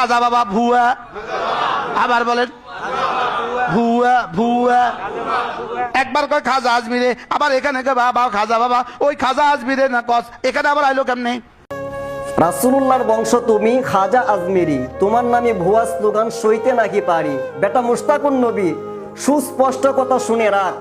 খাজা বাবা ভুয়া, আবার বলেন ভুয়া ভুয়া। একবার কয় খাজা আজমিরে, আবার এখানে কয় বাবা খাজা বাবা, ওই খাজা আজমিরে না কস, এখানে আবার আইলো কেমনে? রাসূলুল্লাহর বংশ তুমি, খাজা আজমিরি, তোমার নামে ভুয়া স্লোগান সইতে নাকি পারি। বেটা মুশতাকুন নবী, সুস্পষ্ট কথা শুনে রাখ,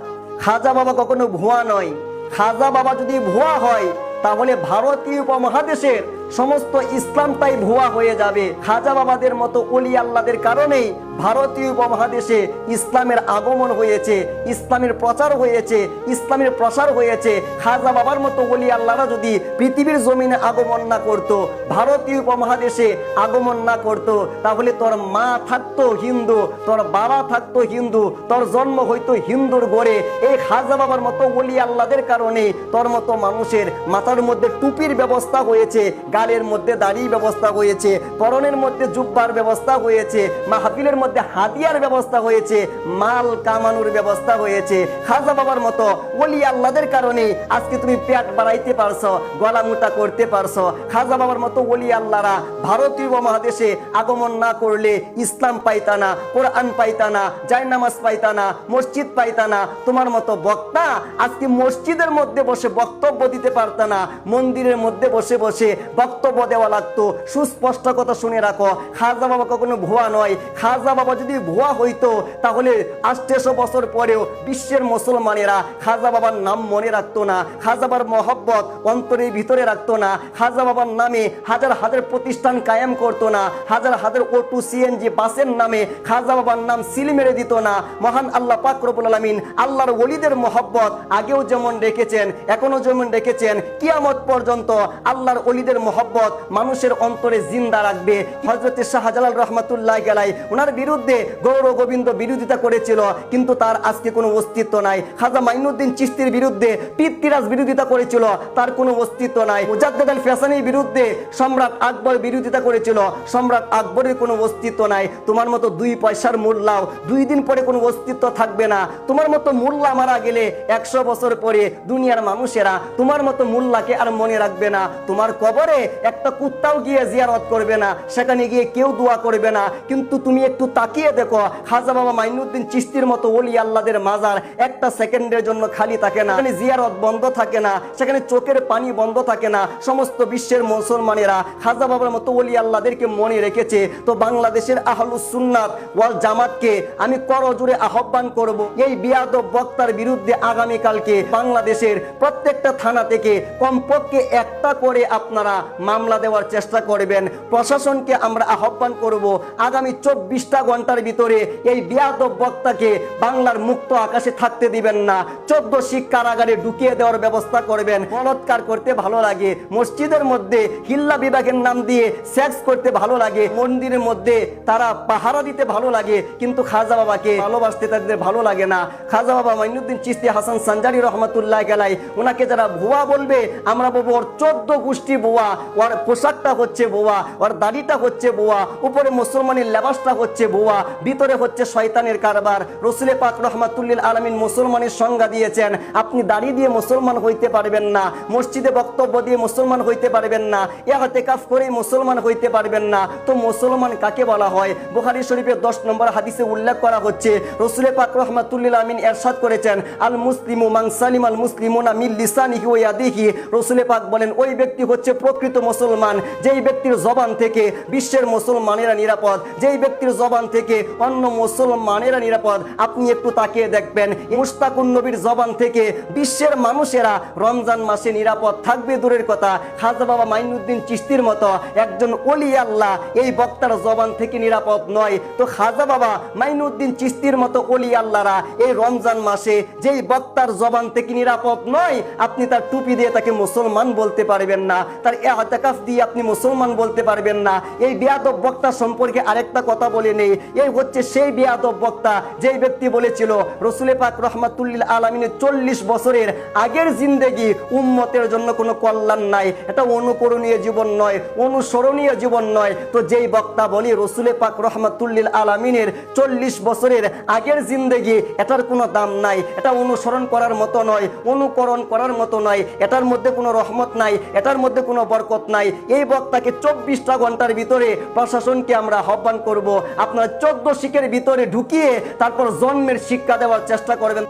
খাজা বাবা কখনো ভুয়া নয়। খাজা বাবা যদি ভুয়া হয় তাহলে ভারতীয় উপমহাদেশের সমস্ত ইসলামটাই ভুয়া হয়ে যাবে। খাজা বাবাদের মতো ওলি আল্লাহদের কারণেই ভারতীয় উপমহাদেশে ইসলামের আগমন হয়েছে, ইসলামের প্রচার হয়েছে, ইসলামের প্রসার হয়েছে। খাজা বাবার মতো ওলি আল্লাহরা যদি পৃথিবীর জমিনে আগমন না করত, ভারতীয় উপমহাদেশে আগমন না করত, তাহলে তোর মা থাকতো হিন্দু, তোর বাবা থাকতো হিন্দু, তোর জন্ম হইতো হিন্দুর ঘরে। এই খাজা বাবার মতো ওলি আল্লাহদের কারণে তোর মতো মানুষের মাথার মধ্যে টুপির ব্যবস্থা হয়েছে, গালের মধ্যে দাড়ির ব্যবস্থা হয়েছে, পরনের মধ্যে জুব্বার ব্যবস্থা হয়েছে, মাহফিলের মধ্যে হাদিয়ার ব্যবস্থা হয়েছে, মাল কামানোর ব্যবস্থা হয়েছে। খাজা বাবার মতো ওলি আল্লাহদের কারণে আজকে তুমি পেট বাড়াইতে পারছো, গলা মোটা করতে পারছো। খাজা বাবার মতো ওলি আল্লাহরা ভারতীয় উপমহাদেশে আগমন না করলে ইসলাম পাইতা না, কোরআন পাইতা না, জায়নামাজ পাইতা না, মসজিদ পাইতা না। তোমার মতো বক্তা আজকে মসজিদের মধ্যে বসে বক্তব্য দিতে পারতা না, মন্দিরের মধ্যে বসে বসে বক্তব্য দেওয়া লাগতো। সুস্পষ্ট কথা শুনে রাখো, খাজা বাবা কখনো ভুয়া নয়। খাজা বাবা যদি ভুয়া হইতো তাহলে 800 বছর পরেও বিশ্বের মুসলমানেরা খাজা বাবার নাম মনে রাখতো না, খাজা বাবার মহব্বত অন্তরের ভিতরে রাখতো না, খাজা বাবার নামে হাজার হাজার প্রতিষ্ঠান কায়েম করতো না, হাজার হাজার অটো সিএনজি বাসের নামে খাজা বাবার নাম সিল মেরে দিত না। মহান আল্লাহ পাক রব্বুল আলামিন আল্লাহর ওলিদের মহব্বত আগেও যেমন রেখেছেন, এখনো যেমন রেখেছেন, কিয়ামত পর্যন্ত আল্লাহর ওলিদের মহব্বত মানুষের অন্তরে জিন্দা রাখবে। হযরত শাহজালাল রহমাতুল্লাহি আলাইহি ওনার বিরুদ্ধে গৌর গোবিন্দ বিরোধিতা করেছিল, কিন্তু তার আজকে কোনো অস্তিত্ব নাই। খাজা মাইনুদ্দিন চিশতির বিরুদ্ধে পীরতিরাজ বিরোধিতা করেছিল, তার কোনো অস্তিত্ব নাই। মুজাদ্দেদ আল ফেসানির বিরুদ্ধে সম্রাট আকবর বিরোধিতা করেছিল, সম্রাট আকবরের কোনো অস্তিত্ব নাই। তোমার মতো 2 পয়সার মোল্লাও 2 দিন পরে কোনো অস্তিত্ব থাকবে না। তোমার মতো মোল্লা মারা গেলে 100 বছর পরে দুনিয়ার মানুষেরা তোমার মতো মোল্লাকে আর মনে রাখবে না। তোমার কবরে একটা কুত্তাও গিয়ে জিয়ারত করবে না, সেখানে গিয়ে কেউ দোয়া করবে না। কিন্তু তুমি একটু তাকিয়ে দেখো, খাজা বাবা মাইনুদ্দিন চিশতির মতো ওলি আল্লাহদের মাজার একটা সেকেন্ডের জন্য খালি থাকে না, সেখানে জিয়ারত বন্ধ থাকে না, সেখানে চোখের পানি বন্ধ থাকে না। সমস্ত বিশ্বের মুসলমানেরা খাজা বাবার মতো ওলি আল্লাহদেরকে মনে রেখেছে। তো বাংলাদেশের আহলুস সুন্নাত ওয়াল জামাতকে আমি করজোরে আহ্বান করব, এই বিয়াদব বক্তার বিরুদ্ধে আগামীকালকে বাংলাদেশের প্রত্যেকটা থানা থেকে কমপক্ষে একটা করে আপনারা মামলা দেওয়ার চেষ্টা করবেন। প্রশাসনকে আমরা আহ্বান করব, আগামী 24টা ঘন্টার ভিতরে এই বিয়াদব বক্তাকে বাংলার মুক্ত আকাশে থাকতে দিবেন না। 14 শিখ কারাগারে ঢুকিয়ে দেওয়ার ব্যবস্থা করবেন। বলৎকার করতে ভালো লাগে, মসজিদের মধ্যে হিল্লা বিভাগের নাম দিয়ে সেক্স করতে ভালো লাগে, মন্দিরের মধ্যে তারা পাহারা দিতে ভালো লাগে, কিন্তু খাজা বাবাকে ভালোবাসতে তাদের ভালো লাগে না। খাজা বাবা মাইনুদ্দিন চিশতি হাসান সানজারি রহমাতুল্লাহি আলাইহি ওনাকে যারা ভুয়া বলবে, আমরা বলবো ওর 14 গোষ্ঠী ভুয়া, ওর পোশাকটা হচ্ছে ভুয়া, ওর দাড়িটা হচ্ছে ভুয়া, উপরে মুসলমানের লেবাসটা হচ্ছে ভুয়া, ভিতরে হচ্ছে শয়তানের কারবার। রাসূল পাক রহমাতুল্লিল আলামিন মুসলমানের সংজ্ঞা দিয়েছেন, আপনি দাড়ি দিয়ে মুসলমান হইতে পারবেন না, মসজিদে বক্তব্য দিয়ে মুসলমান হইতে পারবেন না, ইতিকাফ করে মুসলমান হইতে পারবেন না। তো মুসলমান কাকে বলা হয়? বুখারী শরীফের 10 নম্বর হাদিসে উল্লেখ করা হচ্ছে, রাসূল পাক রহমাতুল্লিল আলামিন ইরশাদ করেছেন, আল মুসলিমু মান সালিমাল মুসলিমুনা মিন লিসানিহি ওয়া ইয়াদিহি। রাসূল পাক বলেন, ওই ব্যক্তি হচ্ছে প্রকৃত মুসলমান যেই ব্যক্তির জবান থেকে বিশ্বের মুসলমানেরা নিরাপদ, যেই ব্যক্তির জবান থেকে অন্য মুসলমানেরা নিরাপদ। আপনি একটু তাকিয়ে দেখবেন, মুশতাকুন নবীর জবান থেকে বিশ্বের মানুষেরা রমজান মাসে নিরাপদ থাকবে দূরের কথা, খাজা বাবা মাইনুদ্দিন চিশতির মতো একজন ওলি আল্লাহ এই বক্তার জবান থেকে নিরাপদ নয়। তো খাজা বাবা মাইনুদ্দিন চিশতির মতো ওলি আল্লাহরা এই রমজান মাসে যেই বক্তার জবান থেকে নিরাপদ নয়, আপনি তার টুপি দিয়ে তাকে মুসলমান বলতে পারবেন না, তার ইতিকাফ দিয়ে আপনি মুসলমান বলতে পারবেন না। এই বিয়াদব বক্তা সম্পর্কে আরেকটা কথা বলে নেই, নেই। এই হচ্ছে সেই বেয়াদব বক্তা যেই ব্যক্তি বলেছিল রসুল পাক রহমাতুল্লিল আলামিনের 40 বছরের আগের জিন্দেগি উম্মতের জন্য কোনো কল্যাণ নাই, এটা অনুকরণীয় জীবন নয়, অনুসরণীয় জীবন নয়। তো যেই বক্তা বলি রসুল পাক রহমাতুল্লিল আলামিনের 40 বছরের আগের জিন্দেগি এটার কোনো দাম নাই, এটা অনুসরণ করার মতো নয়, অনুকরণ করার মতো নয়, এটার মধ্যে কোনো রহমত নাই, এটার মধ্যে কোনো বরকত নাই। এই বক্তাকে 24টা ঘন্টার ভিতরে প্রশাসনকে আমরা আহ্বান করব, আপনারা 14 শিখের ভিতরে ঢুকিয়ে তারপর জন্মের শিক্ষা দেওয়ার চেষ্টা করবেন।